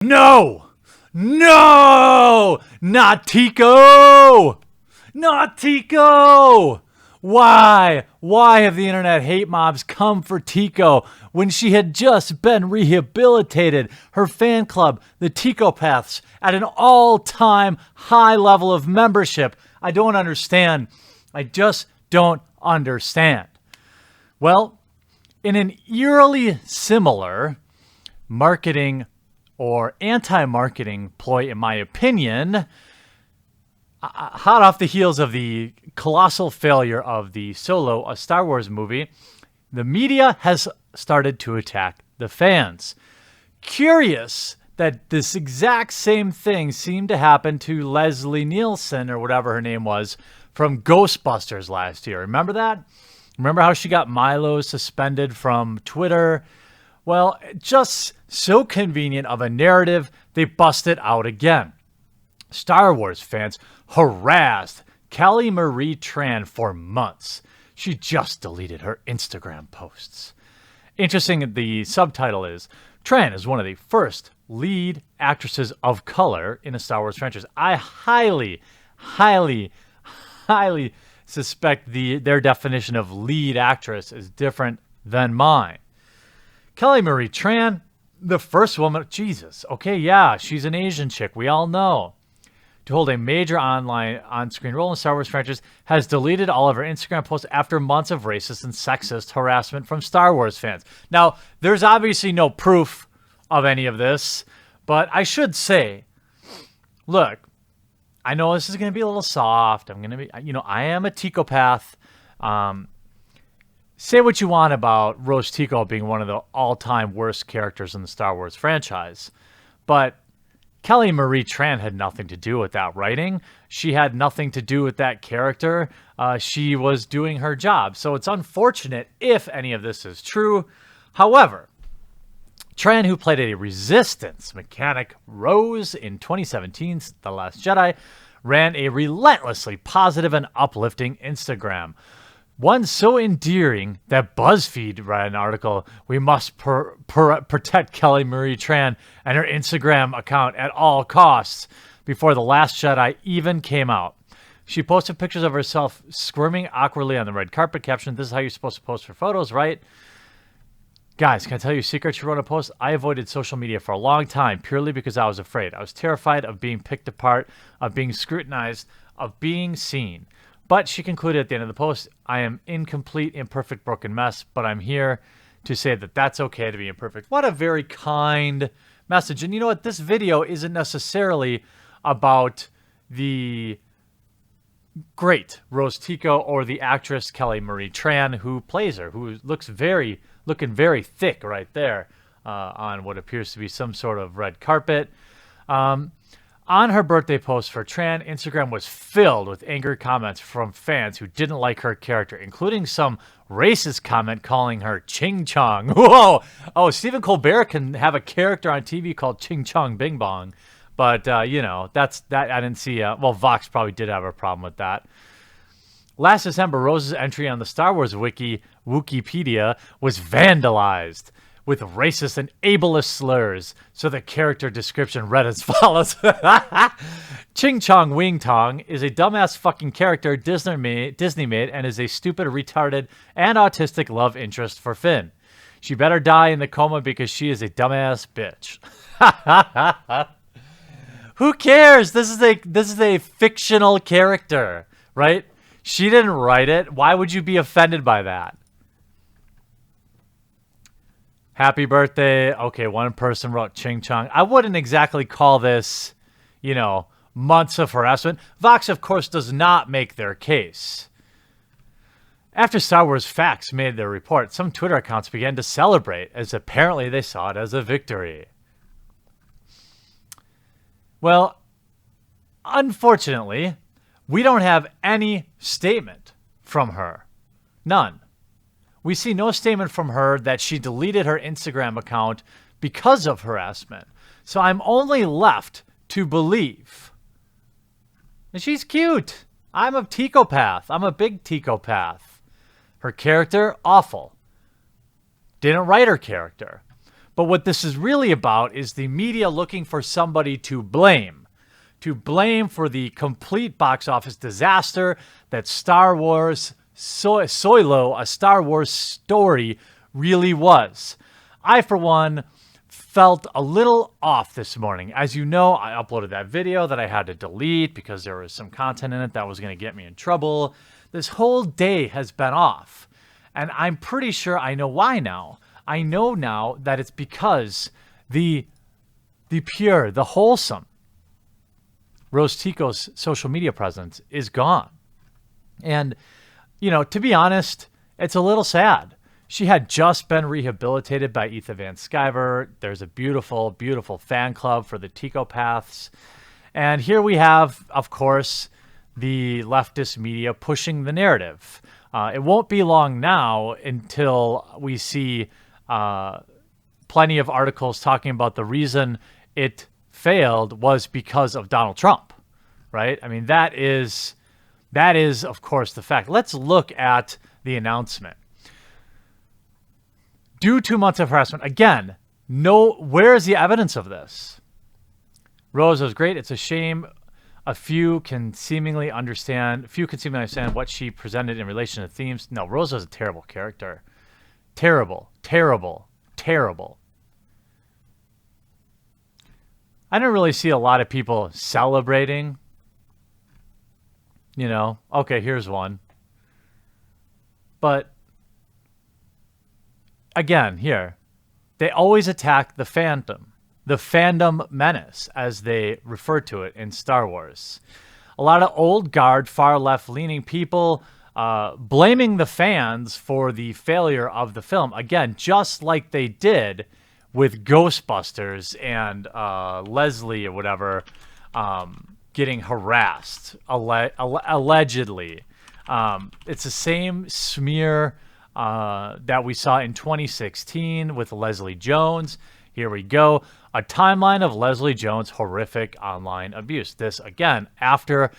No! No! Not Tico! Not Tico! Why? Why have the internet hate mobs come for Tico when she had just been rehabilitated? Her fan club, the Tico'S, at an all-time high level of membership. I don't understand. I just don't understand. Well, in an eerily similar marketing or anti-marketing ploy, in my opinion, hot off the heels of the colossal failure of the Solo, a Star Wars movie, the media has started to attack the fans. Curious that this exact same thing seemed to happen to Leslie Nielsen, or whatever her name was, from Ghostbusters last year. Remember that? Remember how she got Milo suspended from Twitter? Well, just so convenient of a narrative, they busted out again. Star Wars fans harassed Kelly Marie Tran for months. She just deleted her Instagram posts. Interesting, the subtitle is, Tran is one of the first lead actresses of color in a Star Wars franchise. I highly suspect their definition of lead actress is different than mine. Kelly Marie Tran, the first woman, Jesus, okay, yeah, she's an Asian chick, we all know, to hold a major on-screen role in the Star Wars franchise, has deleted all of her Instagram posts after months of racist and sexist harassment from Star Wars fans. Now, there's obviously no proof of any of this, but I should say, look, I know this is going to be a little soft. I'm going to be, I am a Tico'Path. Say what you want about Rose Tico being one of the all-time worst characters in the Star Wars franchise, but Kelly Marie Tran had nothing to do with that writing. She had nothing to do with that character. She was doing her job. So it's unfortunate if any of this is true. However, Tran, who played a resistance mechanic Rose in 2017's The Last Jedi, ran a relentlessly positive and uplifting Instagram. One so endearing that BuzzFeed ran an article, "We must protect Kelly Marie Tran and her Instagram account at all costs," before The Last Jedi even came out. She posted pictures of herself squirming awkwardly on the red carpet, captioned, "This is how you're supposed to post for photos, right?" Guys, can I tell you a secret? She wrote a post. I avoided social media for a long time purely because I was afraid. I was terrified of being picked apart, of being scrutinized, of being seen. But she concluded at the end of the post, "I am incomplete, imperfect, broken mess, but I'm here to say that that's okay to be imperfect." What a very kind message. And you know what? This video isn't necessarily about the great Rose Tico or the actress Kelly Marie Tran who plays her, who looking very thick right there on what appears to be some sort of red carpet. On her birthday post for Tran, Instagram was filled with angry comments from fans who didn't like her character, including some racist comment calling her Ching Chong. Whoa! Oh, Stephen Colbert can have a character on TV called Ching Chong Bing Bong. But, that's that. I didn't see. Vox probably did have a problem with that. Last December, Rose's entry on the Star Wars Wikipedia was vandalized with racist and ableist slurs, so the character description read as follows. Ching Chong Wing Tong is a dumbass fucking character Disney made and is a stupid, retarded, and autistic love interest for Finn. She better die in the coma because she is a dumbass bitch. Who cares? This is a fictional character, right? She didn't write it. Why would you be offended by that? Happy birthday. Okay, one person wrote Ching Chong. I wouldn't exactly call this, months of harassment. Vox, of course, does not make their case. After Star Wars Facts made their report, some Twitter accounts began to celebrate, as apparently they saw it as a victory. Well, unfortunately, we don't have any statement from her. None. We see no statement from her that she deleted her Instagram account because of harassment. So I'm only left to believe. And she's cute. I'm a Tico'Path. I'm a big Tico'Path. Her character, awful. Didn't write her character. But what this is really about is the media looking for somebody to blame for the complete box office disaster that Star Wars Solo, a Star Wars story, really was. I, for one, felt a little off this morning. As you know, I uploaded that video that I had to delete because there was some content in it that was going to get me in trouble. This whole day has been off. And I'm pretty sure I know why now. I know now that it's because the pure, the wholesome Rose Tico's social media presence is gone. And, to be honest, it's a little sad. She had just been rehabilitated by Ethan Van Sciver. There's a beautiful, beautiful fan club for the Tico'S. And here we have, of course, the leftist media pushing the narrative. It won't be long now until we see plenty of articles talking about the reason it failed was because of Donald Trump, right? I mean, that is, of course, the fact. Let's look at the announcement. Due to months of harassment, again, where is the evidence of this? Rose was great. It's a shame few can seemingly understand what she presented in relation to themes. No, Rose was a terrible character. Terrible, terrible, terrible. I don't really see a lot of people celebrating. Okay, here's one. But again, here, they always attack the fandom menace, as they refer to it in Star Wars. A lot of old guard, far left-leaning people blaming the fans for the failure of the film. Again, just like they did with Ghostbusters and Leslie or whatever getting harassed, allegedly. It's the same smear that we saw in 2016 with Leslie Jones. Here we go. A timeline of Leslie Jones' horrific online abuse. This, again, after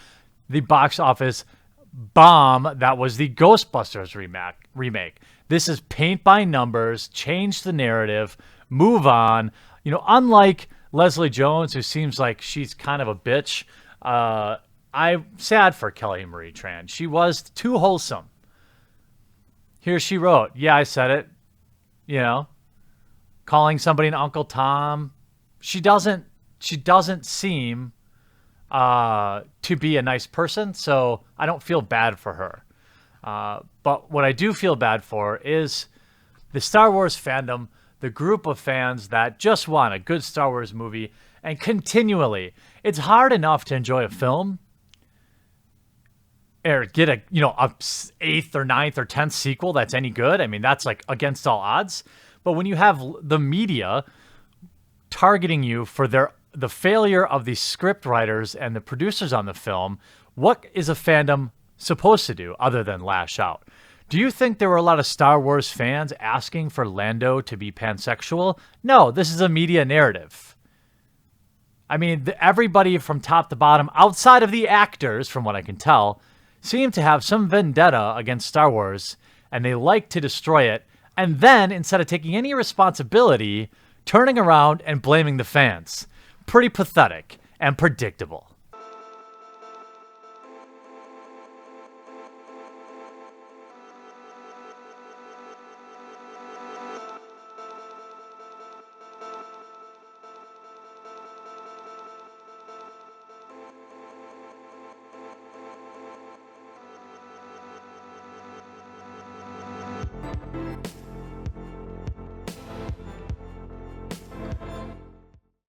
the box office bomb that was the Ghostbusters remake. This is paint by numbers, change the narrative, move on. Unlike Leslie Jones, who seems like she's kind of a bitch, I'm sad for Kelly Marie Tran. She was too wholesome. Here she wrote, yeah, I said it, calling somebody an Uncle Tom. She doesn't seem to be a nice person, so I don't feel bad for her. But what I do feel bad for is the Star Wars fandom, the group of fans that just want a good Star Wars movie, and continually, it's hard enough to enjoy a film or get a 8th or 9th or 10th sequel that's any good. I mean, that's like against all odds. But when you have the media targeting you for the failure of the script writers and the producers on the film, what is a fandom supposed to do other than lash out? Do you think there were a lot of Star Wars fans asking for Lando to be pansexual? No, this is a media narrative. I mean, everybody from top to bottom, outside of the actors, from what I can tell, seem to have some vendetta against Star Wars, and they like to destroy it, and then, instead of taking any responsibility, turning around and blaming the fans. Pretty pathetic and predictable.